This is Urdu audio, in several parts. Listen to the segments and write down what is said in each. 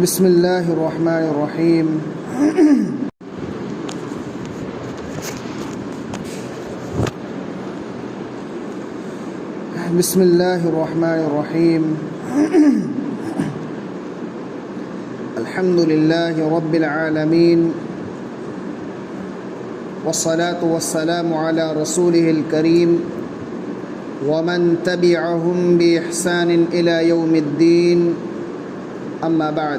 بسم الله الرحمن الرحيم. بسم الله الرحمن الرحيم. الحمد لله رب العالمين، والصلاة والسلام على رسوله الكريم ومن تبعهم بإحسان إلى يوم الدين. أما بعد،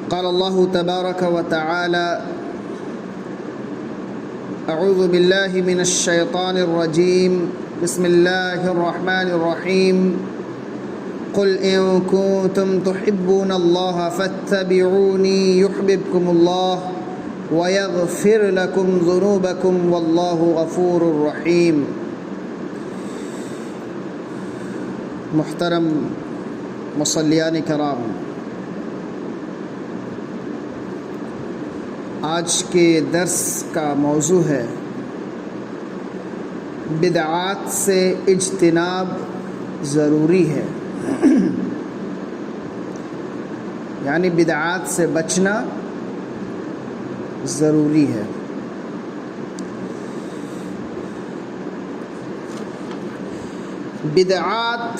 قال الله تبارك وتعالى: أعوذ بالله من الشيطان الرجيم، بسم الله الرحمن الرحيم. قل إن كنتم تحبون الله فاتبعوني يحببكم الله ويغفر لكم ذنوبكم والله غفور رحيم. محترم مصلیان کرام، آج کے درس کا موضوع ہے بدعات سے اجتناب ضروری ہے، یعنی بدعات سے بچنا ضروری ہے۔ بدعات،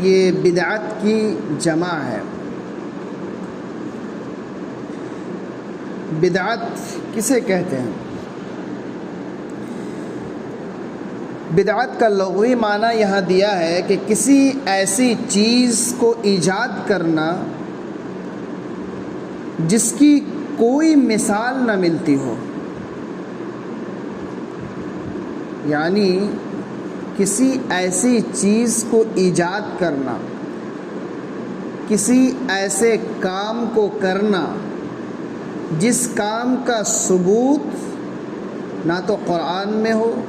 یہ بدعت کی جمع ہے۔ بدعت کسے کہتے ہیں؟ بدعت کا لغوی معنی یہاں دیا ہے کہ کسی ایسی چیز کو ایجاد کرنا جس کی کوئی مثال نہ ملتی ہو، یعنی کسی ایسی چیز کو ایجاد کرنا، کسی ایسے کام کو کرنا جس کام کا ثبوت نہ تو قرآن میں ہو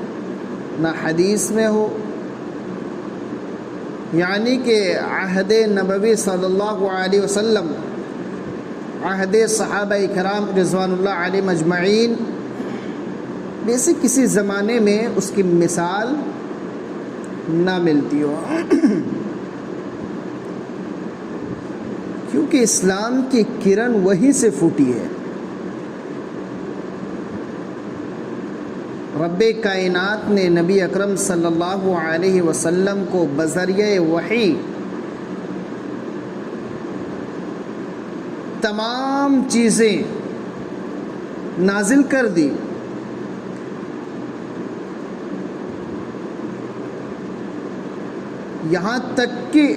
نہ حدیث میں ہو، یعنی کہ عہد نبوی صلی اللہ علیہ وسلم، عہد صحابہ کرام رضوان اللہ علیہم اجمعین میں سے کسی زمانے میں اس کی مثال نہ ملتی ہو، کیونکہ اسلام کی کرن وہی سے پھوٹی ہے۔ رب کائنات نے نبی اکرم صلی اللہ علیہ وسلم کو بذریعہ وحی تمام چیزیں نازل کر دی، یہاں تک کہ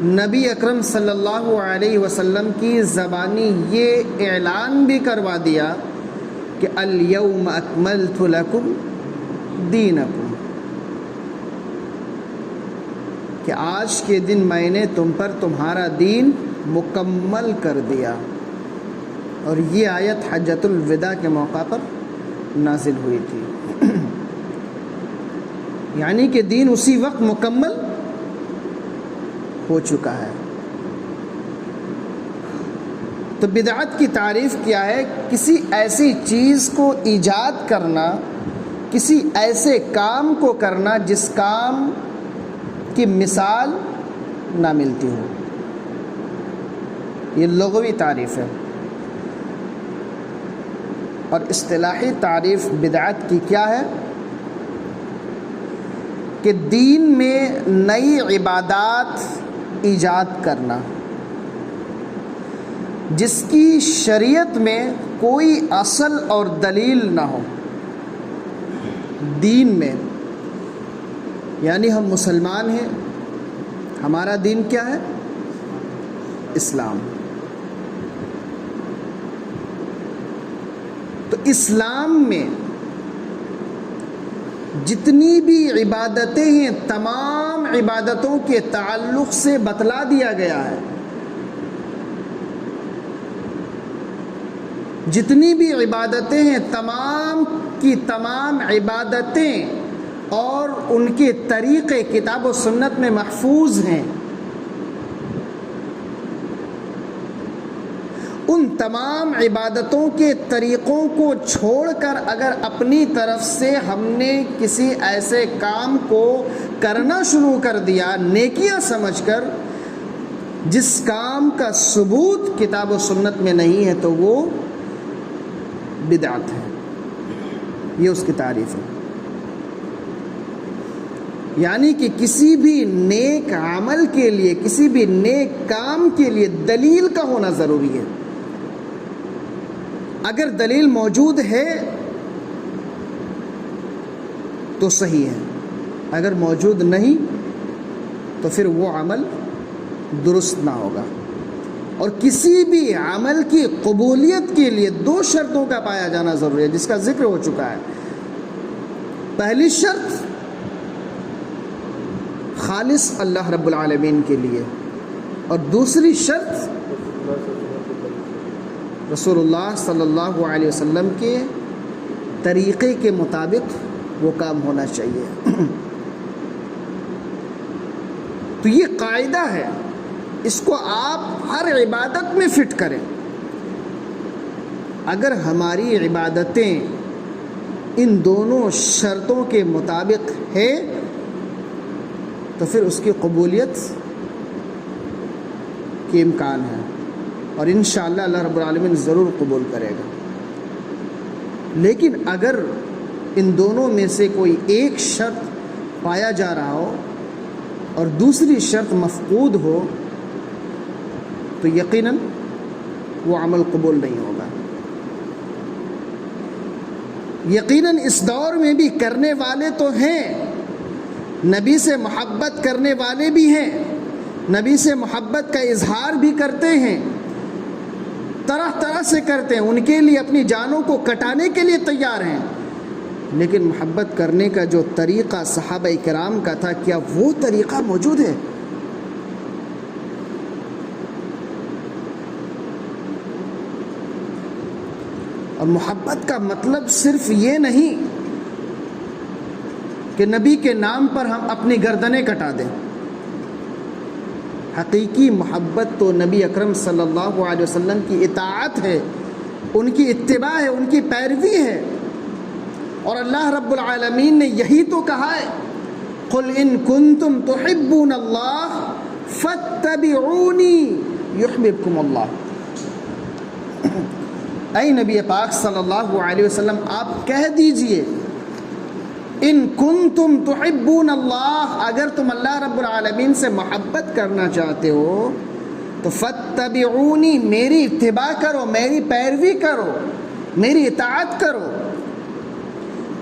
نبی اکرم صلی اللہ علیہ وسلم کی زبانی یہ اعلان بھی کروا دیا کہ الیوم اکملت لکم دینکم، کہ آج کے دن میں نے تم پر تمہارا دین مکمل کر دیا، اور یہ آیت حجۃ الوداع کے موقع پر نازل ہوئی تھی، یعنی کہ دین اسی وقت مکمل ہو چکا ہے۔ تو بدعت کی تعریف کیا ہے؟ کسی ایسی چیز کو ایجاد کرنا، کسی ایسے کام کو کرنا جس کام کی مثال نہ ملتی ہو، یہ لغوی تعریف ہے۔ اور اصطلاحی تعریف بدعت کی کیا ہے؟ کہ دین میں نئی عبادات ایجاد کرنا جس کی شریعت میں کوئی اصل اور دلیل نہ ہو دین میں، یعنی ہم مسلمان ہیں، ہمارا دین کیا ہے؟ اسلام۔ تو اسلام میں جتنی بھی عبادتیں ہیں تمام عبادتوں کے تعلق سے بتلا دیا گیا ہے، جتنی بھی عبادتیں ہیں تمام کی تمام عبادتیں اور ان کے طریقے کتاب و سنت میں محفوظ ہیں۔ ان تمام عبادتوں کے طریقوں کو چھوڑ کر اگر اپنی طرف سے ہم نے کسی ایسے کام کو کرنا شروع کر دیا نیکیاں سمجھ کر، جس کام کا ثبوت کتاب و سنت میں نہیں ہے تو وہ بدعت ہے۔ یہ اس کی تعریف ہے۔ یعنی کہ کسی بھی نیک عمل کے لیے، کسی بھی نیک کام کے لیے دلیل کا ہونا ضروری ہے۔ اگر دلیل موجود ہے تو صحیح ہے، اگر موجود نہیں تو پھر وہ عمل درست نہ ہوگا۔ اور کسی بھی عمل کی قبولیت کے لیے 2 شرطوں کا پایا جانا ضروری ہے، جس کا ذکر ہو چکا ہے۔ پہلی شرط خالص اللہ رب العالمین کے لیے، اور دوسری شرط رسول اللہ صلی اللہ علیہ وسلم کے طریقے کے مطابق وہ کام ہونا چاہیے۔ تو یہ قاعدہ ہے، اس کو آپ ہر عبادت میں فٹ کریں۔ اگر ہماری عبادتیں ان دونوں شرطوں کے مطابق ہے تو پھر اس کی قبولیت کے امکان ہے، اور انشاءاللہ اللہ رب العالمین ضرور قبول کرے گا۔ لیکن اگر ان دونوں میں سے کوئی ایک شرط پایا جا رہا ہو اور دوسری شرط مفقود ہو تو یقیناً وہ عمل قبول نہیں ہوگا۔ یقیناً اس دور میں بھی کرنے والے تو ہیں، نبی سے محبت کرنے والے بھی ہیں، نبی سے محبت کا اظہار بھی کرتے ہیں، طرح طرح سے کرتے ہیں، ان کے لیے اپنی جانوں کو کٹانے کے لیے تیار ہیں۔ لیکن محبت کرنے کا جو طریقہ صحابہ کرام کا تھا، کیا وہ طریقہ موجود ہے؟ اور محبت کا مطلب صرف یہ نہیں کہ نبی کے نام پر ہم اپنی گردنیں کٹا دیں۔ حقیقی محبت تو نبی اکرم صلی اللہ علیہ وسلم کی اطاعت ہے، ان کی اتباع ہے، ان کی پیروی ہے۔ اور اللہ رب العالمین نے یہی تو کہا ہے، قُلْ إِن كُنتُمْ تُحِبُّونَ اللَّهَ فَاتَّبِعُونِي يُحْبِبْكُمُ اللَّهُ۔ اے نبی پاک صلی اللہ علیہ وسلم، آپ کہہ دیجئے، ان کنتم تحبون اللہ، اگر تم اللہ رب العالمین سے محبت کرنا چاہتے ہو تو فاتبعونی، میری اتباع کرو، میری پیروی کرو، میری اطاعت کرو۔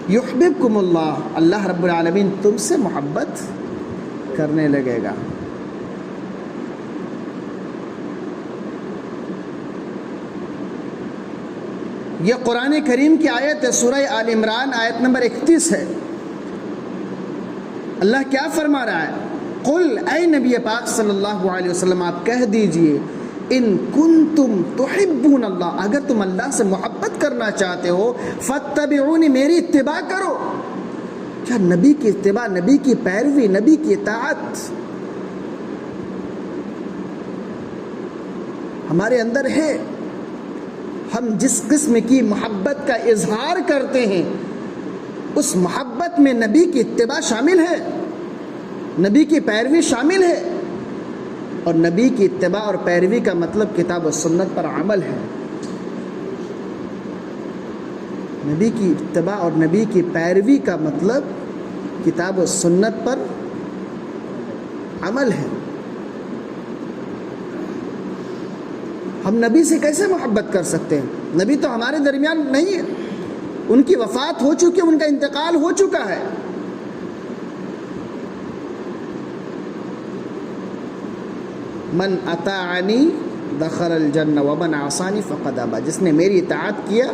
یحببکم اللہ، اللہ رب العالمین تم سے محبت کرنے لگے گا۔ یہ قرآن کریم کی آیت ہے، سورہ آل عمران آیت نمبر 31 ہے۔ اللہ کیا فرما رہا ہے؟ قل، اے نبی پاک صلی اللہ علیہ وسلم آپ کہہ دیجئے، ان کنتم تحبون اللہ، اگر تم اللہ سے محبت کرنا چاہتے ہو، فاتبعونی، میری اتباع کرو۔ کیا نبی کی اتباع، نبی کی پیروی، نبی کی اطاعت ہمارے اندر ہے؟ ہم جس قسم کی محبت کا اظہار کرتے ہیں اس محبت میں نبی کی اتباع شامل ہے، نبی کی پیروی شامل ہے، اور نبی کی اتباع اور پیروی کا مطلب کتاب و سنت پر عمل ہے۔ نبی کی اتباع اور نبی کی پیروی کا مطلب کتاب و سنت پر عمل ہے۔ ہم نبی سے کیسے محبت کر سکتے ہیں؟ نبی تو ہمارے درمیان نہیں ہے، ان کی وفات ہو چکی ہے، ان کا انتقال ہو چکا ہے۔ من اطاعنی دخل الجنہ ومن عصانی فقد ابی، جس نے میری اطاعت کیا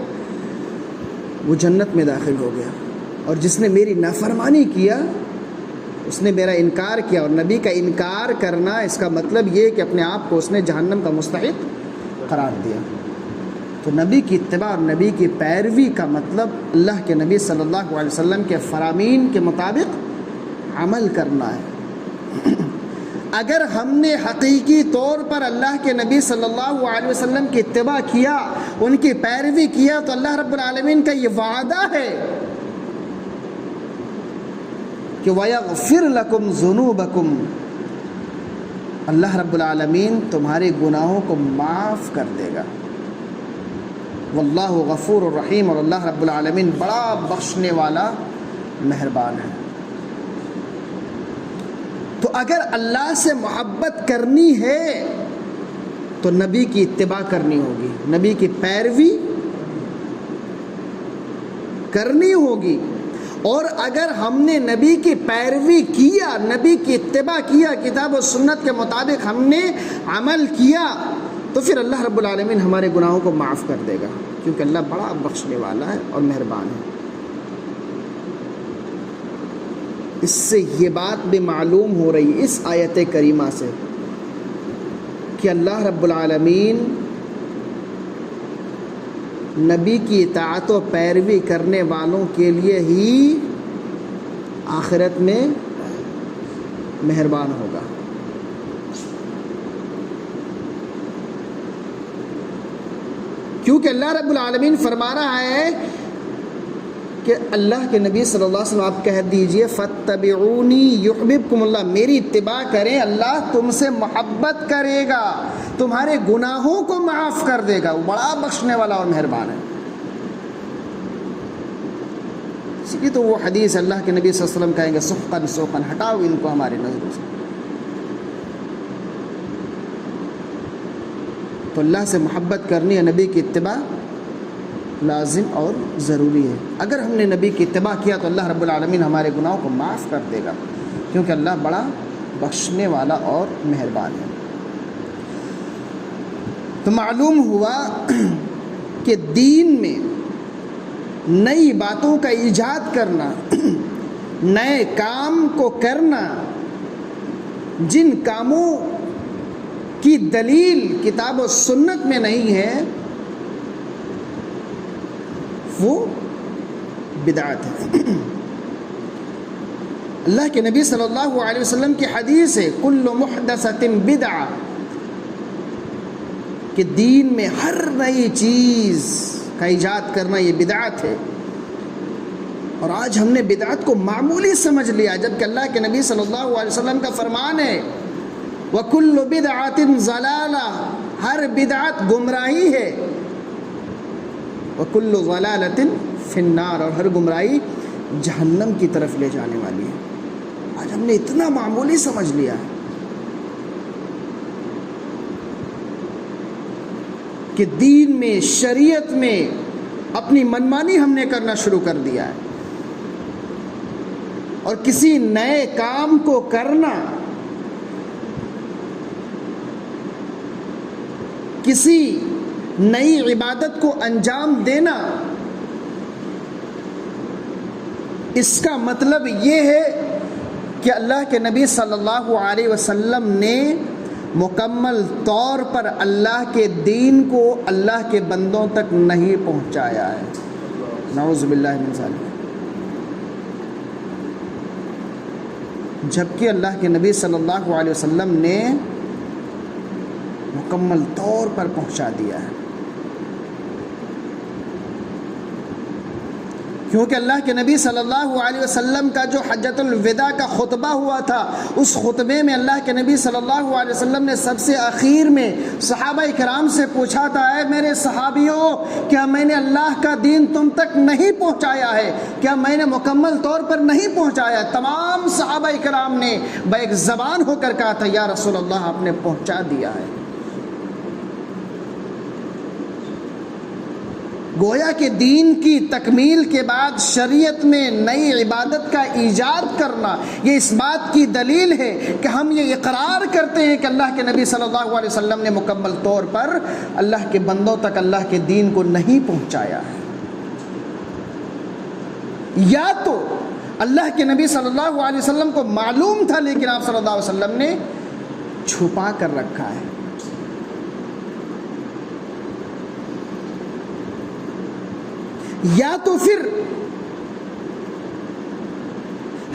وہ جنت میں داخل ہو گیا، اور جس نے میری نافرمانی کیا اس نے میرا انکار کیا۔ اور نبی کا انکار کرنا، اس کا مطلب یہ کہ اپنے آپ کو اس نے جہنم کا مستحق قرار دیا۔ تو نبی کی اتباع اور نبی کی پیروی کا مطلب اللہ کے نبی صلی اللہ علیہ وسلم کے فرامین کے مطابق عمل کرنا ہے۔ اگر ہم نے حقیقی طور پر اللہ کے نبی صلی اللہ علیہ وسلم کی اتباع کیا، ان کی پیروی کیا، تو اللہ رب العالمین کا یہ وعدہ ہے کہ وَيَغْفِرْ لَكُمْ ذُنُوبَكُمْ، اللہ رب العالمین تمہارے گناہوں کو معاف کر دے گا. واللہ غفور الرحیم، اور اللہ رب العالمین بڑا بخشنے والا مہربان ہے. تو اگر اللہ سے محبت کرنی ہے تو نبی کی اتباع کرنی ہوگی، نبی کی پیروی کرنی ہوگی. اور اگر ہم نے نبی کی پیروی کیا، نبی کی اتباع کیا، کتاب و سنت کے مطابق ہم نے عمل کیا، تو پھر اللہ رب العالمین ہمارے گناہوں کو معاف کر دے گا، کیونکہ اللہ بڑا بخشنے والا ہے اور مہربان ہے. اس سے یہ بات بھی معلوم ہو رہی ہے اس آیت کریمہ سے کہ اللہ رب العالمین نبی کی اطاعت و پیروی کرنے والوں کے لیے ہی آخرت میں مہربان ہوگا. کیونکہ اللہ رب العالمین فرما رہا ہے کہ اللہ کے نبی صلی اللہ علیہ وسلم آپ کہہ دیجئے فَاتَّبِعُونِي يُحْبِبْكُمُ اللَّهُ، میری اتباع کریں، اللہ تم سے محبت کرے گا، تمہارے گناہوں کو معاف کر دے گا، وہ بڑا بخشنے والا اور مہربان ہے. اسی لیے تو وہ حدیث اللہ کے نبی صلی اللہ علیہ وسلم کہیں گے سُحْقًا سُحْقًا، ہٹاؤ ان کو ہماری نظروں سے. تو اللہ سے محبت کرنی ہے، نبی کی اتباع لازم اور ضروری ہے. اگر ہم نے نبی کی اتباع کیا تو اللہ رب العالمین ہمارے گناہوں کو معاف کر دے گا، کیونکہ اللہ بڑا بخشنے والا اور مہربان ہے. تو معلوم ہوا کہ دین میں نئی باتوں کا ایجاد کرنا، نئے کام کو کرنا، جن کاموں کی دلیل کتاب و سنت میں نہیں ہے وہ بدعت ہے. اللہ کے نبی صلی اللہ علیہ وسلم کی حدیث ہے کل محدثۃ بدعہ، کہ دین میں ہر نئی چیز کا ایجاد کرنا یہ بدعت ہے. اور آج ہم نے بدعت کو معمولی سمجھ لیا، جبکہ اللہ کے نبی صلی اللہ علیہ وسلم کا فرمان ہے وَكُلُّ بِدْعَةٍ ضَلَالَةٍ، ہر بدعت گمراہی ہے، وَكُلُّ ضَلَالَةٍ فِي النَّارِ، اور ہر گمراہی جہنم کی طرف لے جانے والی ہے. آج ہم نے اتنا معمولی سمجھ لیا کہ دین میں، شریعت میں اپنی منمانی ہم نے کرنا شروع کر دیا ہے، اور کسی نئے کام کو کرنا، کسی نئی عبادت کو انجام دینا، اس کا مطلب یہ ہے کہ اللہ کے نبی صلی اللہ علیہ وسلم نے مکمل طور پر اللہ کے دین کو اللہ کے بندوں تک نہیں پہنچایا ہے. نعوذ باللہ من ذالک. جبکہ اللہ کے نبی صلی اللہ علیہ وسلم نے مکمل طور پر پہنچا دیا ہے. کیونکہ اللہ کے نبی صلی اللہ علیہ وسلم کا جو حجۃ الوداع کا خطبہ ہوا تھا، اس خطبے میں اللہ کے نبی صلی اللہ علیہ وسلم نے سب سے آخر میں صحابہ کرام سے پوچھا تھا، اے میرے صحابیوں، کیا میں نے اللہ کا دین تم تک نہیں پہنچایا ہے؟ کیا میں نے مکمل طور پر نہیں پہنچایا؟ تمام صحابہ کرام نے بیک زبان ہو کر کہا تھا، یا رسول اللہ آپ نے پہنچا دیا ہے. گویا کہ دین کی تکمیل کے بعد شریعت میں نئی عبادت کا ایجاد کرنا یہ اس بات کی دلیل ہے کہ ہم یہ اقرار کرتے ہیں کہ اللہ کے نبی صلی اللہ علیہ وسلم نے مکمل طور پر اللہ کے بندوں تک اللہ کے دین کو نہیں پہنچایا ہے. یا تو اللہ کے نبی صلی اللہ علیہ وسلم کو معلوم تھا لیکن آپ صلی اللہ علیہ وسلم نے چھپا کر رکھا ہے، یا تو پھر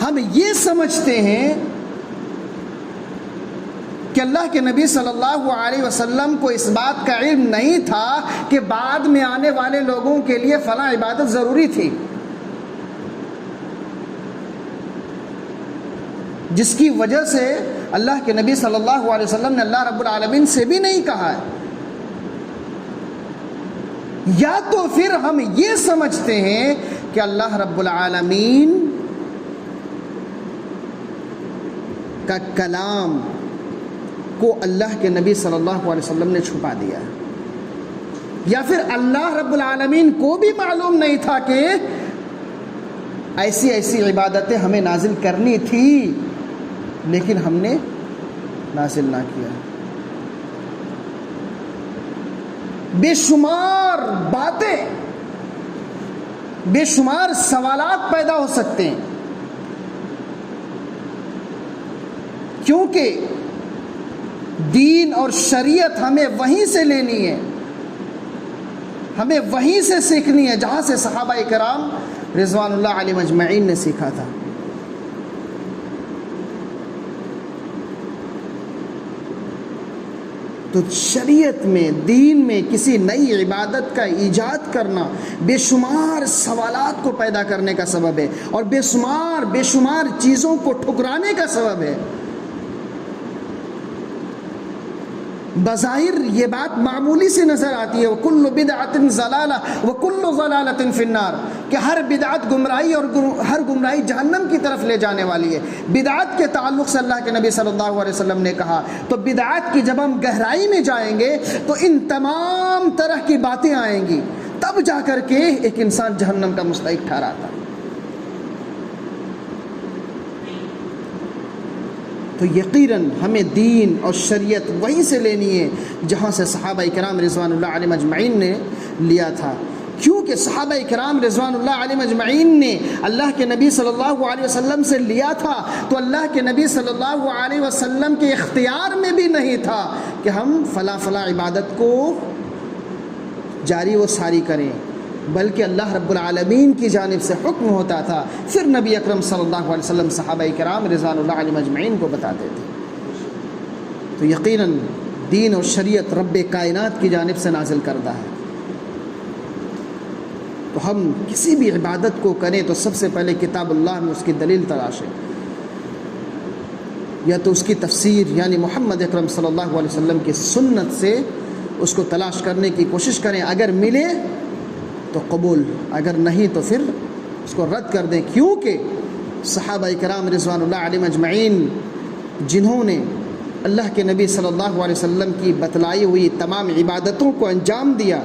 ہم یہ سمجھتے ہیں کہ اللہ کے نبی صلی اللہ علیہ وسلم کو اس بات کا علم نہیں تھا کہ بعد میں آنے والے لوگوں کے لیے فلاں عبادت ضروری تھی. جس کی وجہ سے اللہ کے نبی صلی اللہ علیہ وسلم نے اللہ رب العالمین سے بھی نہیں کہا ہے. یا تو پھر ہم یہ سمجھتے ہیں کہ اللہ رب العالمین کا کلام کو اللہ کے نبی صلی اللہ علیہ وسلم نے چھپا دیا ہے، یا پھر اللہ رب العالمین کو بھی معلوم نہیں تھا کہ ایسی ایسی عبادتیں ہمیں نازل کرنی تھی لیکن ہم نے نازل نہ کیا. بے شمار باتیں، بے شمار سوالات پیدا ہو سکتے ہیں، کیونکہ دین اور شریعت ہمیں وہیں سے لینی ہے، ہمیں وہیں سے سیکھنی ہے جہاں سے صحابہ کرام رضوان اللہ علیہم اجمعین نے سیکھا تھا. تو شریعت میں، دین میں کسی نئی عبادت کا ایجاد کرنا بے شمار سوالات کو پیدا کرنے کا سبب ہے اور بے شمار چیزوں کو ٹھکرانے کا سبب ہے. بظاہر یہ بات معمولی سی نظر آتی ہے، وَكُلُّ بِدْعَةٍ ضَلَالَةٍ وَكُلُّ ضَلَالَةٍ فِي النَّارِ، کہ ہر بدعت گمراہی اور ہر گمراہی جہنم کی طرف لے جانے والی ہے. بدعت کے تعلق سے اللہ کے نبی صلی اللہ علیہ وسلم نے کہا، تو بدعت کی جب ہم گہرائی میں جائیں گے تو ان تمام طرح کی باتیں آئیں گی، تب جا کر کے ایک انسان جہنم کا مستحق ٹھہراتا. تو یقیناً ہمیں دین اور شریعت وہیں سے لینی ہے جہاں سے صحابہ کرام رضوان اللہ علیہم اجمعین نے لیا تھا. کیونکہ صحابہ کرام رضوان اللہ علیہم اجمعین نے اللہ کے نبی صلی اللہ علیہ وسلم سے لیا تھا تو اللہ کے نبی صلی اللہ علیہ وسلم کے اختیار میں بھی نہیں تھا کہ ہم فلاں فلاں عبادت کو جاری و ساری کریں، بلکہ اللہ رب العالمین کی جانب سے حکم ہوتا تھا، پھر نبی اکرم صلی اللہ علیہ وسلم صحابہ کرام رضوان اللہ علیہم اجمعین کو بتاتے تھے. تو یقیناً دین اور شریعت رب کائنات کی جانب سے نازل کردہ ہے. تو ہم کسی بھی عبادت کو کریں تو سب سے پہلے کتاب اللہ میں اس کی دلیل تلاشیں، یا تو اس کی تفسیر یعنی محمد اکرم صلی اللہ علیہ وسلم کی سنت سے اس کو تلاش کرنے کی کوشش کریں. اگر ملے تو قبول، اگر نہیں تو پھر اس کو رد کر دیں. کیونکہ صحابہ کرام رضوان اللہ علیہم اجمعین جنہوں نے اللہ کے نبی صلی اللہ علیہ وسلم کی بتلائی ہوئی تمام عبادتوں کو انجام دیا،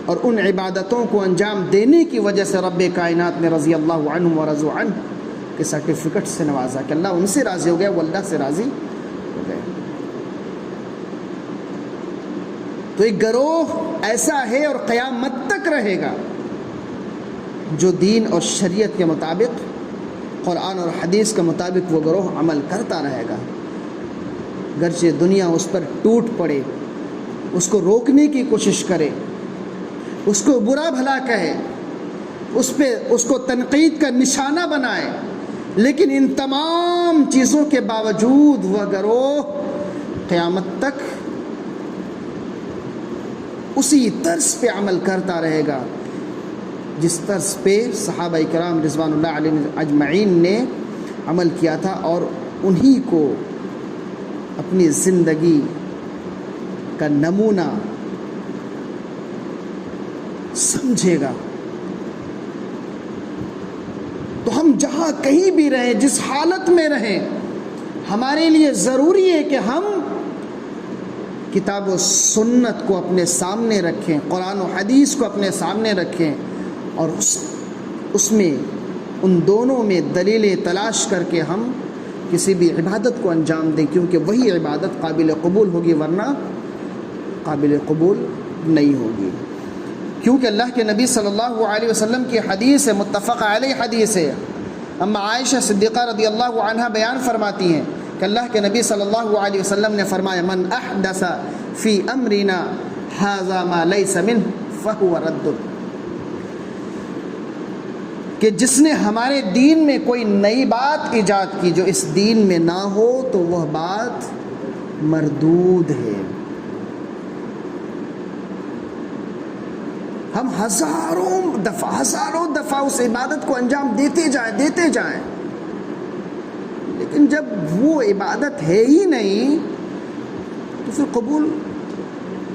اور ان عبادتوں کو انجام دینے کی وجہ سے رب کائنات نے رضی اللہ عنہ و رضوا عنہ کے سرٹیفکیٹ سے نوازا کہ اللہ ان سے راضی ہو گیا، وہ اللہ سے راضی ہو گئے. تو ایک گروہ ایسا ہے اور قیامت تک رہے گا جو دین اور شریعت کے مطابق، قرآن اور حدیث کے مطابق وہ گروہ عمل کرتا رہے گا. گرچہ دنیا اس پر ٹوٹ پڑے، اس کو روکنے کی کوشش کرے، اس کو برا بھلا کہے، اس کو تنقید کا نشانہ بنائے، لیکن ان تمام چیزوں کے باوجود وہ گروہ قیامت تک اسی طرز پہ عمل کرتا رہے گا جس طرز پہ صحابہ کرام رضوان اللہ علیہ اجمعین نے عمل کیا تھا، اور انہی کو اپنی زندگی کا نمونہ سمجھے گا. تو ہم جہاں کہیں بھی رہیں، جس حالت میں رہیں، ہمارے لیے ضروری ہے کہ ہم کتاب و سنت کو اپنے سامنے رکھیں، قرآن و حدیث کو اپنے سامنے رکھیں، اور اس میں ان دونوں میں دلیلیں تلاش کر کے ہم کسی بھی عبادت کو انجام دیں، کیونکہ وہی عبادت قابل قبول ہوگی، ورنہ قابل قبول نہیں ہوگی. کیونکہ اللہ کے نبی صلی اللہ علیہ وسلم کی حدیث ہے، متفق علیہ حدیث ہے. اما عائشہ صدیقہ رضی اللہ عنہا بیان فرماتی ہیں کہ اللہ کے نبی صلی اللہ علیہ وسلم نے فرمایا، من احدث فی امرنا ھذا ما لیس منہ فہو رد، کہ جس نے ہمارے دین میں کوئی نئی بات ایجاد کی جو اس دین میں نہ ہو تو وہ بات مردود ہے. ہم ہزاروں دفعہ اس عبادت کو انجام دیتے جائیں، لیکن جب وہ عبادت ہے ہی نہیں تو پھر قبول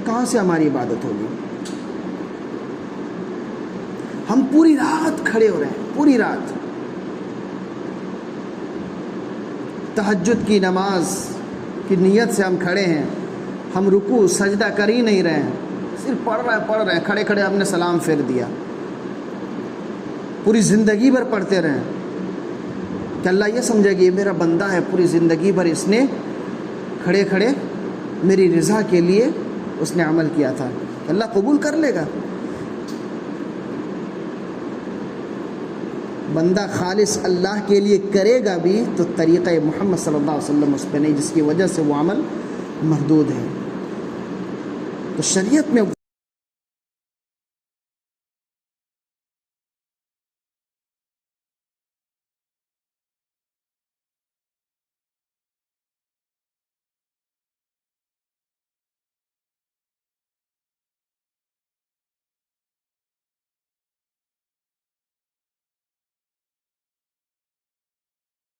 کہاں سے ہماری عبادت ہوگی؟ ہم پوری رات کھڑے ہو رہے ہیں، پوری رات تہجد کی نماز کی نیت سے ہم کھڑے ہیں، ہم رکوع سجدہ کر ہی نہیں رہے ہیں، صرف پڑھ رہے ہیں، کھڑے کھڑے ہم نے سلام پھیر دیا، پوری زندگی بھر پڑھتے رہے کہ اللہ یہ سمجھے کہ یہ میرا بندہ ہے، پوری زندگی بھر اس نے کھڑے کھڑے میری رضا کے لیے اس نے عمل کیا تھا، اللہ قبول کر لے گا؟ بندہ خالص اللہ کے لیے کرے گا بھی تو طریقہ محمد صلی اللہ علیہ وسلم اس پہ نہیں، جس کی وجہ سے وہ عمل مردود ہے۔ تو شریعت میں